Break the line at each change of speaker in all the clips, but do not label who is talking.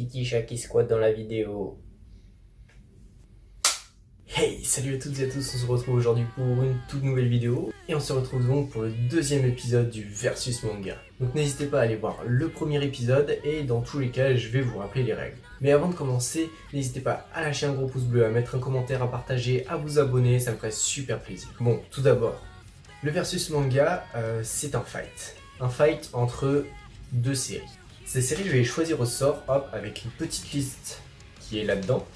petit chat qui squatte dans la vidéo. Hey, salut à toutes et à tous, on se retrouve aujourd'hui pour une toute nouvelle vidéo. Et on se retrouve donc pour le deuxième épisode du Versus Manga. Donc n'hésitez pas à aller voir le premier épisode et dans tous les cas, je vais vous rappeler les règles. Mais avant de commencer, n'hésitez pas à lâcher un gros pouce bleu, à mettre un commentaire, à partager, à vous abonner, ça me ferait super plaisir. Bon, tout d'abord, le Versus Manga, c'est un fight. Un fight entre deux séries. Ces séries, je vais les choisir au sort, hop, avec une petite liste qui est là-dedans.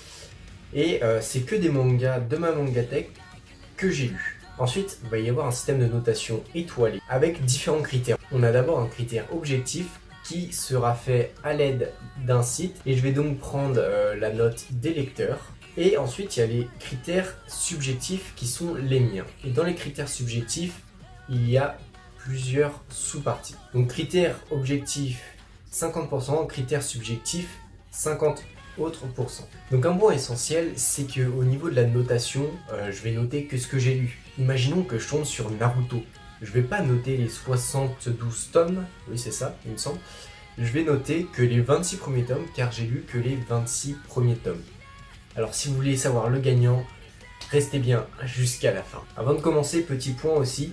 Et c'est que des mangas de ma mangatech que j'ai lus. Ensuite, il va y avoir un système de notation étoilé avec différents critères. On a d'abord un critère objectif qui sera fait à l'aide d'un site et je vais donc prendre la note des lecteurs. Et ensuite, il y a les critères subjectifs qui sont les miens. Et dans les critères subjectifs, il y a plusieurs sous-parties. Donc critères objectifs 50%, critères subjectifs 50%. Autre pourcent. Donc un point essentiel, c'est que au niveau de la notation, je vais noter que ce que j'ai lu. Imaginons que je tombe sur Naruto. Je vais pas noter les 72 tomes, oui c'est ça, il me semble. Je vais noter que les 26 premiers tomes, car j'ai lu que les 26 premiers tomes. Alors si vous voulez savoir le gagnant, restez bien jusqu'à la fin. Avant de commencer, petit point aussi,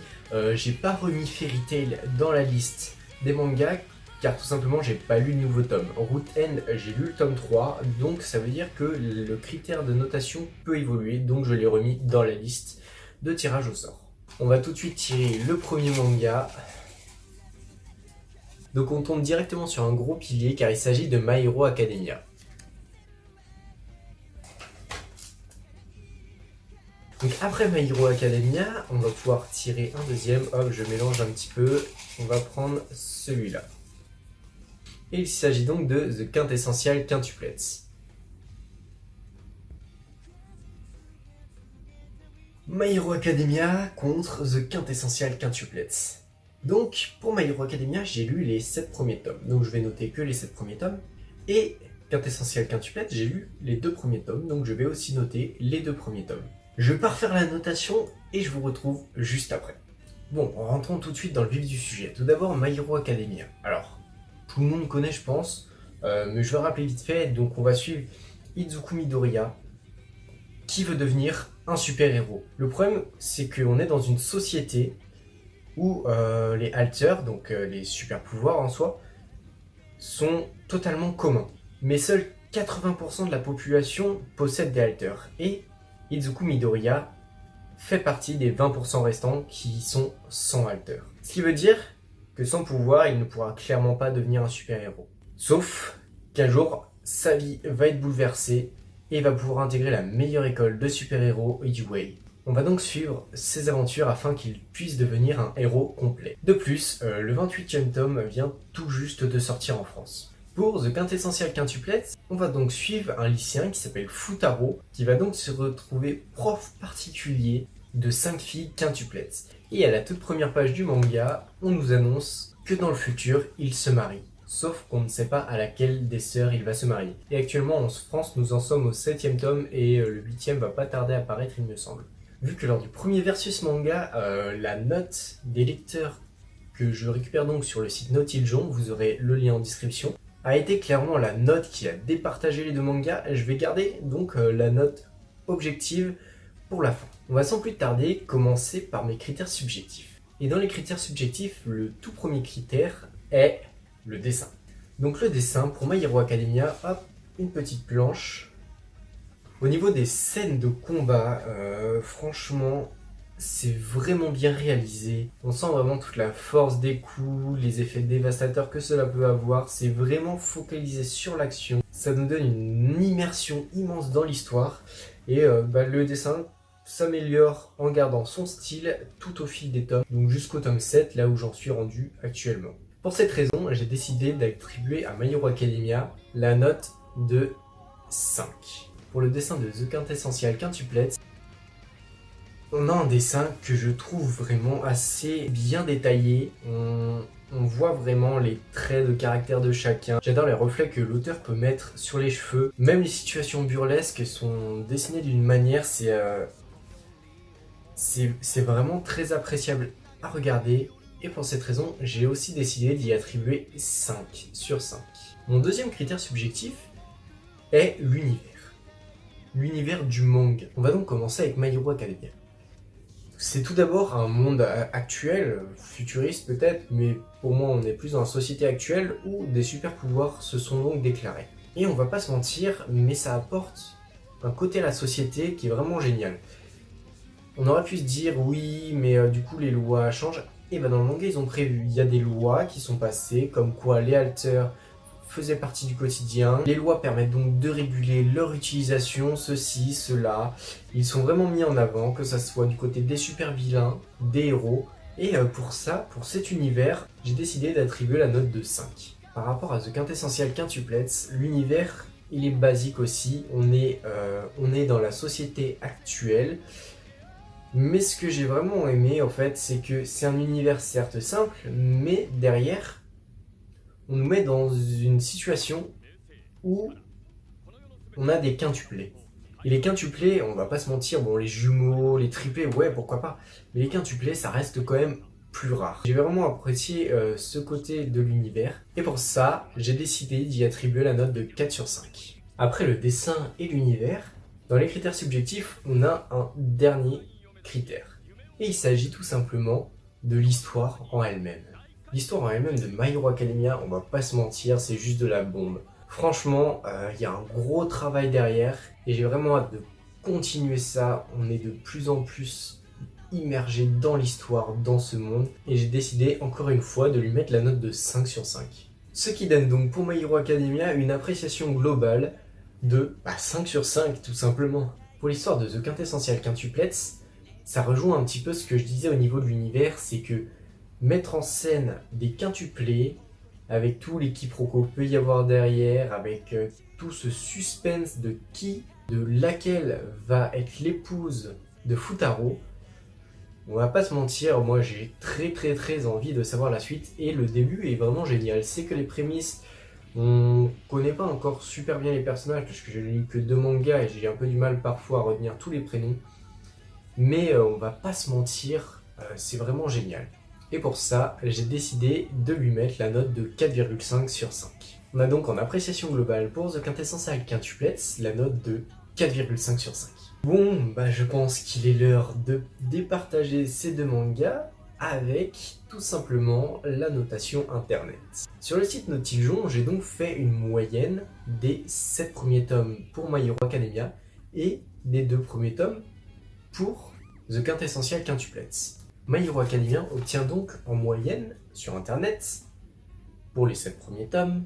j'ai pas remis Fairy Tail dans la liste des mangas, car tout simplement j'ai pas lu le nouveau tome. Root End, j'ai lu le tome 3, donc ça veut dire que le critère de notation peut évoluer, donc je l'ai remis dans la liste de tirage au sort. On va tout de suite tirer le premier manga. Donc on tombe directement sur un gros pilier car il s'agit de My Hero Academia. Donc après My Hero Academia, on va pouvoir tirer un deuxième. Hop, je mélange un petit peu. On va prendre celui-là. Et il s'agit donc de The Quintessential Quintuplets. My Hero Academia contre The Quintessential Quintuplets. Donc pour My Hero Academia, j'ai lu les 7 premiers tomes. Donc je vais noter que les 7 premiers tomes. Et Quintessential Quintuplets, j'ai lu les 2 premiers tomes. Donc je vais aussi noter les 2 premiers tomes. Je pars faire la notation et je vous retrouve juste après. Bon, rentrons tout de suite dans le vif du sujet. Tout d'abord, My Hero Academia. Alors, tout le monde connaît je pense, mais je vais rappeler vite fait. Donc on va suivre Izuku Midoriya qui veut devenir un super-héros. Le problème c'est qu'on est dans une société où les alters, donc les super-pouvoirs en soi, sont totalement communs. Mais seuls 80% de la population possède des alters. Et Izuku Midoriya fait partie des 20% restants qui sont sans alters. Ce qui veut dire que sans pouvoir, il ne pourra clairement pas devenir un super-héros. Sauf qu'un jour, sa vie va être bouleversée et il va pouvoir intégrer la meilleure école de super-héros, UA. On va donc suivre ses aventures afin qu'il puisse devenir un héros complet. De plus, le 28e tome vient tout juste de sortir en France. Pour The Quintessential Quintuplets, on va donc suivre un lycéen qui s'appelle Futaro, qui va donc se retrouver prof particulier de 5 filles quintuplets. Et à la toute première page du manga, on nous annonce que dans le futur, il se marie. Sauf qu'on ne sait pas à laquelle des sœurs il va se marier. Et actuellement en France, nous en sommes au 7e tome et le 8e va pas tarder à apparaître il me semble. Vu que lors du premier versus manga, la note des lecteurs que je récupère donc sur le site Notiljon, vous aurez le lien en description, a été clairement la note qui a départagé les deux mangas. Je vais garder donc la note objective pour la fin. On va sans plus tarder commencer par mes critères subjectifs. Et dans les critères subjectifs, le tout premier critère est le dessin. Donc le dessin, pour My Hero Academia, hop, une petite planche. Au niveau des scènes de combat, franchement, c'est vraiment bien réalisé. On sent vraiment toute la force des coups, les effets dévastateurs que cela peut avoir. C'est vraiment focalisé sur l'action. Ça nous donne une immersion immense dans l'histoire. Et le dessin s'améliore en gardant son style tout au fil des tomes, donc jusqu'au tome 7, là où j'en suis rendu actuellement. Pour cette raison, j'ai décidé d'attribuer à My Hero Academia la note de 5. Pour le dessin de The Quintessential Quintuplets, on a un dessin que je trouve vraiment assez bien détaillé. On voit vraiment les traits de caractère de chacun. J'adore les reflets que l'auteur peut mettre sur les cheveux. Même les situations burlesques sont dessinées d'une manière, c'est vraiment très appréciable à regarder. Et pour cette raison, j'ai aussi décidé d'y attribuer 5 sur 5. Mon deuxième critère subjectif est l'univers. L'univers du manga. On va donc commencer avec My Hero Academia. C'est tout d'abord un monde actuel, futuriste peut-être, mais pour moi on est plus dans la société actuelle où des super pouvoirs se sont donc déclarés. Et on va pas se mentir, mais ça apporte un côté à la société qui est vraiment génial. On aurait pu se dire oui, mais du coup les lois changent. Et ben dans le manga ils ont prévu, il y a des lois qui sont passées, comme quoi les halters faisaient partie du quotidien. Les lois permettent donc de réguler leur utilisation, ceci, cela. Ils sont vraiment mis en avant, que ça soit du côté des super vilains, des héros. Et pour ça, pour cet univers, j'ai décidé d'attribuer la note de 5. Par rapport à The Quintessential Quintuplets, l'univers, il est basique aussi. On est dans la société actuelle. Mais ce que j'ai vraiment aimé, en fait, c'est que c'est un univers certes simple, mais derrière, on nous met dans une situation où on a des quintuplés. Et les quintuplés, on va pas se mentir, bon les jumeaux, les triplés, ouais pourquoi pas, mais les quintuplés ça reste quand même plus rare. J'ai vraiment apprécié ce côté de l'univers, et pour ça, j'ai décidé d'y attribuer la note de 4 sur 5. Après le dessin et l'univers, dans les critères subjectifs, on a un dernier critère. Et il s'agit tout simplement de l'histoire en elle-même. L'histoire en elle-même de My Hero Academia, on va pas se mentir, c'est juste de la bombe. Franchement, y a un gros travail derrière et j'ai vraiment hâte de continuer ça. On est de plus en plus immergé dans l'histoire, dans ce monde. Et j'ai décidé encore une fois de lui mettre la note de 5 sur 5. Ce qui donne donc pour My Hero Academia une appréciation globale de 5 sur 5 tout simplement. Pour l'histoire de The Quintessential Quintuplets, ça rejoint un petit peu ce que je disais au niveau de l'univers, c'est que mettre en scène des quintuplés, avec tout les quiproquos qu'il peut y avoir derrière, avec tout ce suspense de laquelle va être l'épouse de Futaro, on va pas se mentir, moi j'ai très envie de savoir la suite, et le début est vraiment génial. C'est que les prémices, on connaît pas encore super bien les personnages, parce que je n'ai lu que 2 mangas, et j'ai un peu du mal parfois à retenir tous les prénoms, mais on va pas se mentir, c'est vraiment génial. Et pour ça, j'ai décidé de lui mettre la note de 4,5 sur 5. On a donc en appréciation globale pour The Quintessential Quintuplets la note de 4,5 sur 5. Bon, je pense qu'il est l'heure de départager ces 2 mangas avec tout simplement la notation internet. Sur le site Notiljon, j'ai donc fait une moyenne des 7 premiers tomes pour My Hero Academia et des 2 premiers tomes pour The Quintessential Quintuplets. My Hero Academia obtient donc en moyenne sur internet, pour les 7 premiers tomes,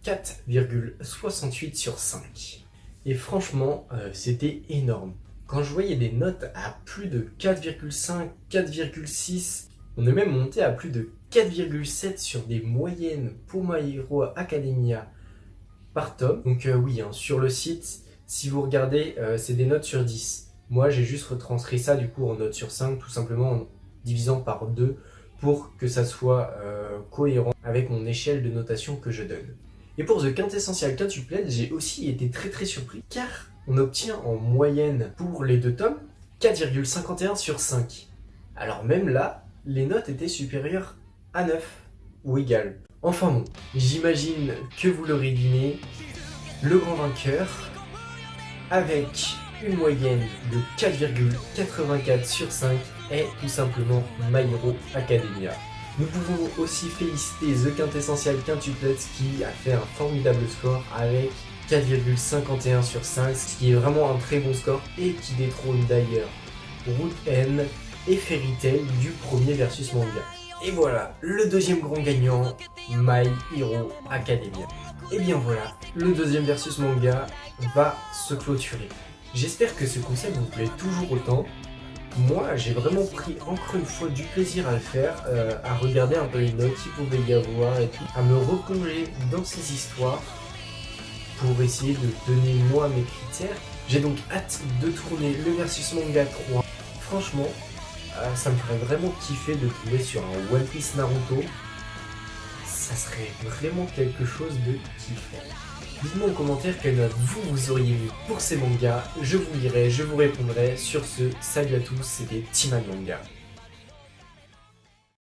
4,68 sur 5. Et franchement, c'était énorme. Quand je voyais des notes à plus de 4,5, 4,6, on est même monté à plus de 4,7 sur des moyennes pour My Hero Academia par tome. Donc oui, sur le site, si vous regardez, c'est des notes sur 10. Moi, j'ai juste retranscrit ça du coup en notes sur 5, tout simplement en divisant par 2 pour que ça soit cohérent avec mon échelle de notation que je donne. Et pour The Quintessential Quintuplets, j'ai aussi été très surpris car on obtient en moyenne pour les 2 tomes 4,51 sur 5. Alors même là, les notes étaient supérieures à 9 ou égales. Enfin bon, j'imagine que vous l'aurez deviné, le grand vainqueur avec une moyenne de 4,84 sur 5 est tout simplement My Hero Academia. Nous pouvons aussi féliciter The Quintessential Quintuplets qui a fait un formidable score avec 4,51 sur 5, ce qui est vraiment un très bon score et qui détrône d'ailleurs Route N et Fairy Tail du premier versus manga. Et voilà, le deuxième grand gagnant, My Hero Academia. Et bien voilà, le deuxième versus manga va se clôturer. J'espère que ce concept vous plaît toujours autant. Moi, j'ai vraiment pris encore une fois du plaisir à le faire, à regarder un peu les notes qu'il pouvait y avoir et tout, à me replonger dans ces histoires pour essayer de donner moi mes critères. J'ai donc hâte de tourner le versus manga 3. Franchement, ça me ferait vraiment kiffer de trouver sur un One Piece Naruto. Ça serait vraiment quelque chose de kiffant. Dites-moi en commentaire quelle note vous auriez mis pour ces mangas. Je vous lirai, je vous répondrai. Sur ce, salut à tous, c'était Team Manga.